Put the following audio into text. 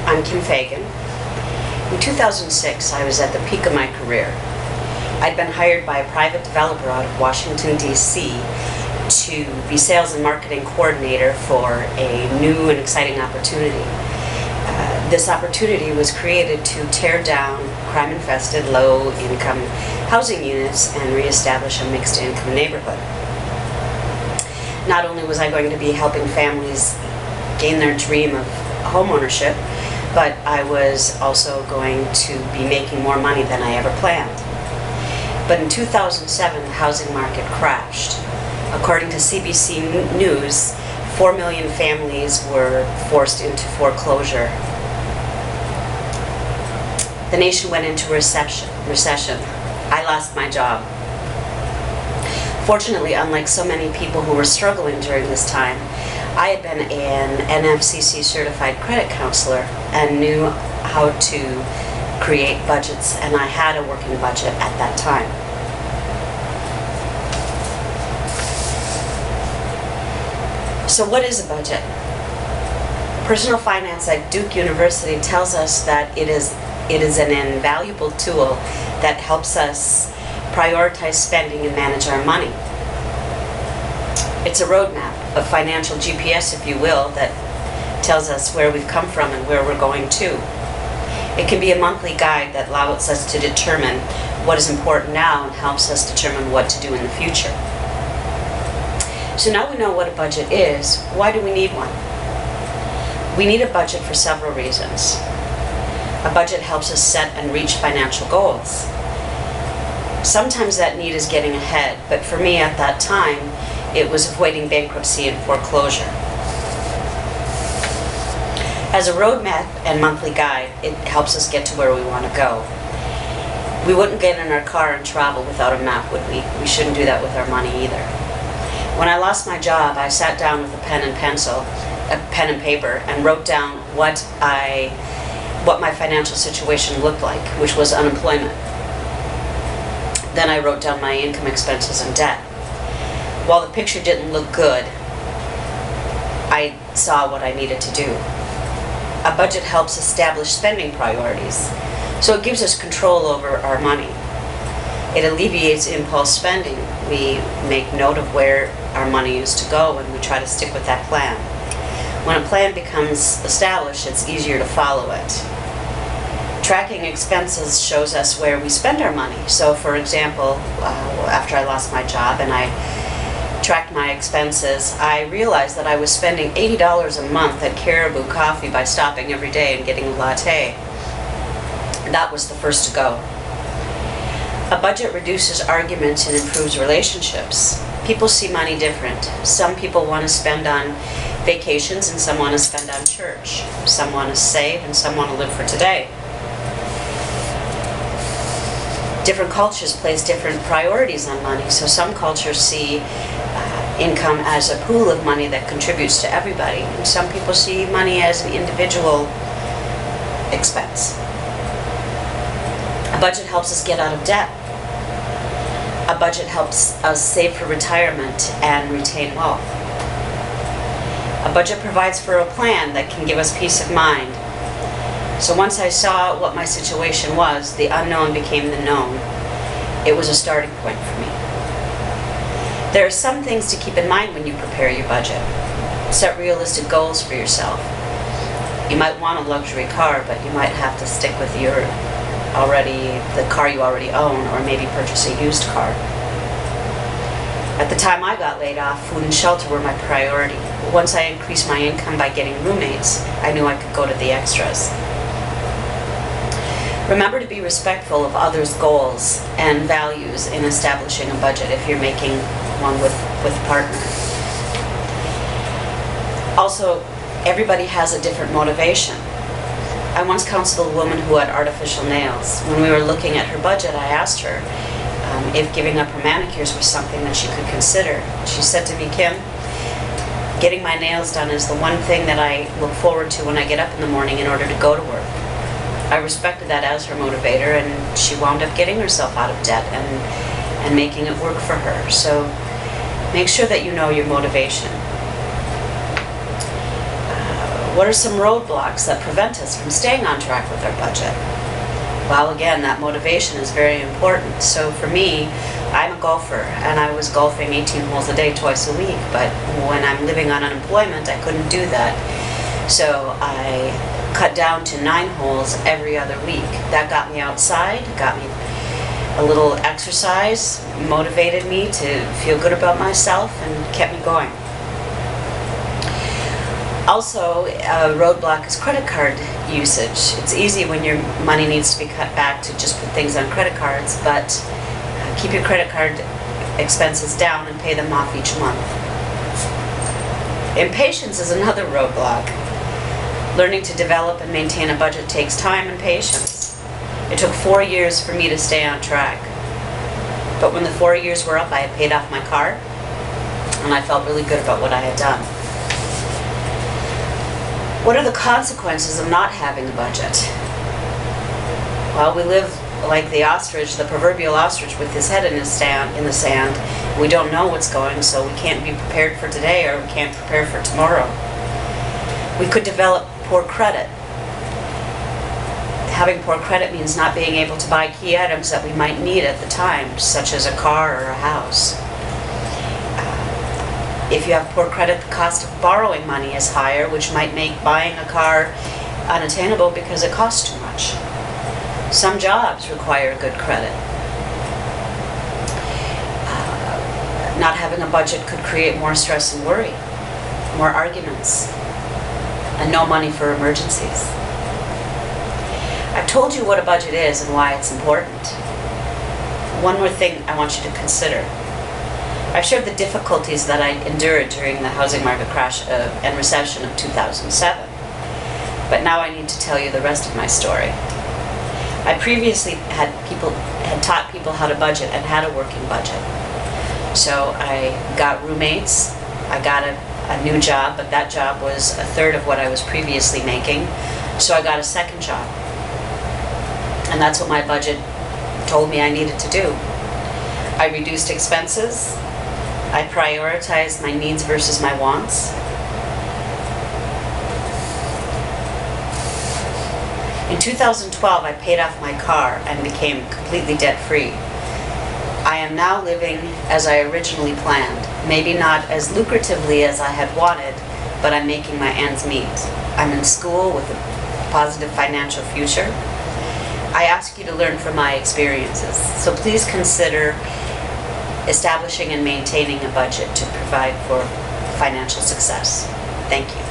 I'm Kim Fagan. In 2006, I was at the peak of my career. I'd been hired by a private developer out of Washington, D.C. to be sales and marketing coordinator for a new and exciting opportunity. This opportunity was created to tear down crime-infested, low-income housing units and reestablish a mixed-income neighborhood. Not only was I going to be helping families gain their dream of homeownership, but I was also going to be making more money than I ever planned. But in 2007, the housing market crashed. According to CBC News, 4 million families were forced into foreclosure. The nation went into recession. I lost my job. Fortunately, unlike so many people who were struggling during this time, I had been an NFCC certified credit counselor and knew how to create budgets, and I had a working budget at that time. So what is a budget? Personal finance at Duke University tells us that it is an invaluable tool that helps us prioritize spending and manage our money. It's a roadmap, a financial GPS, if you will, that tells us where we've come from and where we're going to. It can be a monthly guide that allows us to determine what is important now and helps us determine what to do in the future. So now we know what a budget is. Why do we need one? We need a budget for several reasons. A budget helps us set and reach financial goals. Sometimes that need is getting ahead, but for me at that time, it was avoiding bankruptcy and foreclosure. As a roadmap and monthly guide, it helps us get to where we want to go. We wouldn't get in our car and travel without a map, would we? We shouldn't do that with our money either. When I lost my job, I sat down with a pen and paper, and wrote down what my financial situation looked like, which was unemployment. Then I wrote down my income, expenses, and debt. While the picture didn't look good, I saw what I needed to do. A budget helps establish spending priorities, so it gives us control over our money. It alleviates impulse spending. We make note of where our money is to go, and we try to stick with that plan. When a plan becomes established, it's easier to follow it. Tracking expenses shows us where we spend our money. So for example, after I lost my job and I tracked my expenses, I realized that I was spending $80 a month at Caribou Coffee by stopping every day and getting a latte. That was the first to go. A budget reduces arguments and improves relationships. People see money different. Some people want to spend on vacations and some want to spend on church. Some want to save and some want to live for today. Different cultures place different priorities on money. So some cultures see income as a pool of money that contributes to everybody. And some people see money as an individual expense. A budget helps us get out of debt. A budget helps us save for retirement and retain wealth. A budget provides for a plan that can give us peace of mind. So once I saw what my situation was, the unknown became the known. It was a starting point for me. There are some things to keep in mind when you prepare your budget. Set realistic goals for yourself. You might want a luxury car, but you might have to stick with the car you already own, or maybe purchase a used car. At the time I got laid off, food and shelter were my priority. Once I increased my income by getting roommates, I knew I could go to the extras. Remember to be respectful of others' goals and values in establishing a budget if you're making one with a partner. Also, everybody has a different motivation. I once counseled a woman who had artificial nails. When we were looking at her budget, I asked her if giving up her manicures was something that she could consider. She said to me, "Kim, getting my nails done is the one thing that I look forward to when I get up in the morning in order to go to work." I respected that as her motivator, and she wound up getting herself out of debt and making it work for her. So make sure that you know your motivation. What are some roadblocks that prevent us from staying on track with our budget? Well, again, that motivation is very important. So for me, I'm a golfer, and I was golfing 18 holes a day twice a week, but when I'm living on unemployment, I couldn't do that. So I cut down to 9 holes every other week. That got me outside, got me a little exercise, motivated me to feel good about myself, and kept me going. Also, a roadblock is credit card usage. It's easy when your money needs to be cut back to just put things on credit cards, but keep your credit card expenses down and pay them off each month. Impatience is another roadblock. Learning to develop and maintain a budget takes time and patience. It took 4 years for me to stay on track. But when the 4 years were up, I had paid off my car, and I felt really good about what I had done. What are the consequences of not having a budget? Well, we live like the ostrich, the proverbial ostrich with his head in the sand. We don't know what's going, so we can't be prepared for today, or we can't prepare for tomorrow. We could develop poor credit. Having poor credit means not being able to buy key items that we might need at the time, such as a car or a house. If you have poor credit, the cost of borrowing money is higher, which might make buying a car unattainable because it costs too much. Some jobs require good credit. Not having a budget could create more stress and worry, more arguments, and no money for emergencies. I've told you what a budget is and why it's important. One more thing I want you to consider. I've shared the difficulties that I endured during the housing market crash and recession of 2007. But now I need to tell you the rest of my story. I previously had taught people how to budget and had a working budget. So I got roommates, I got a new job, but that job was a third of what I was previously making. So I got a second job. And that's what my budget told me I needed to do. I reduced expenses. I prioritized my needs versus my wants. In 2012, I paid off my car and became completely debt-free. I am now living as I originally planned. Maybe not as lucratively as I had wanted, but I'm making my ends meet. I'm in school with a positive financial future. I ask you to learn from my experiences, so please consider establishing and maintaining a budget to provide for financial success. Thank you.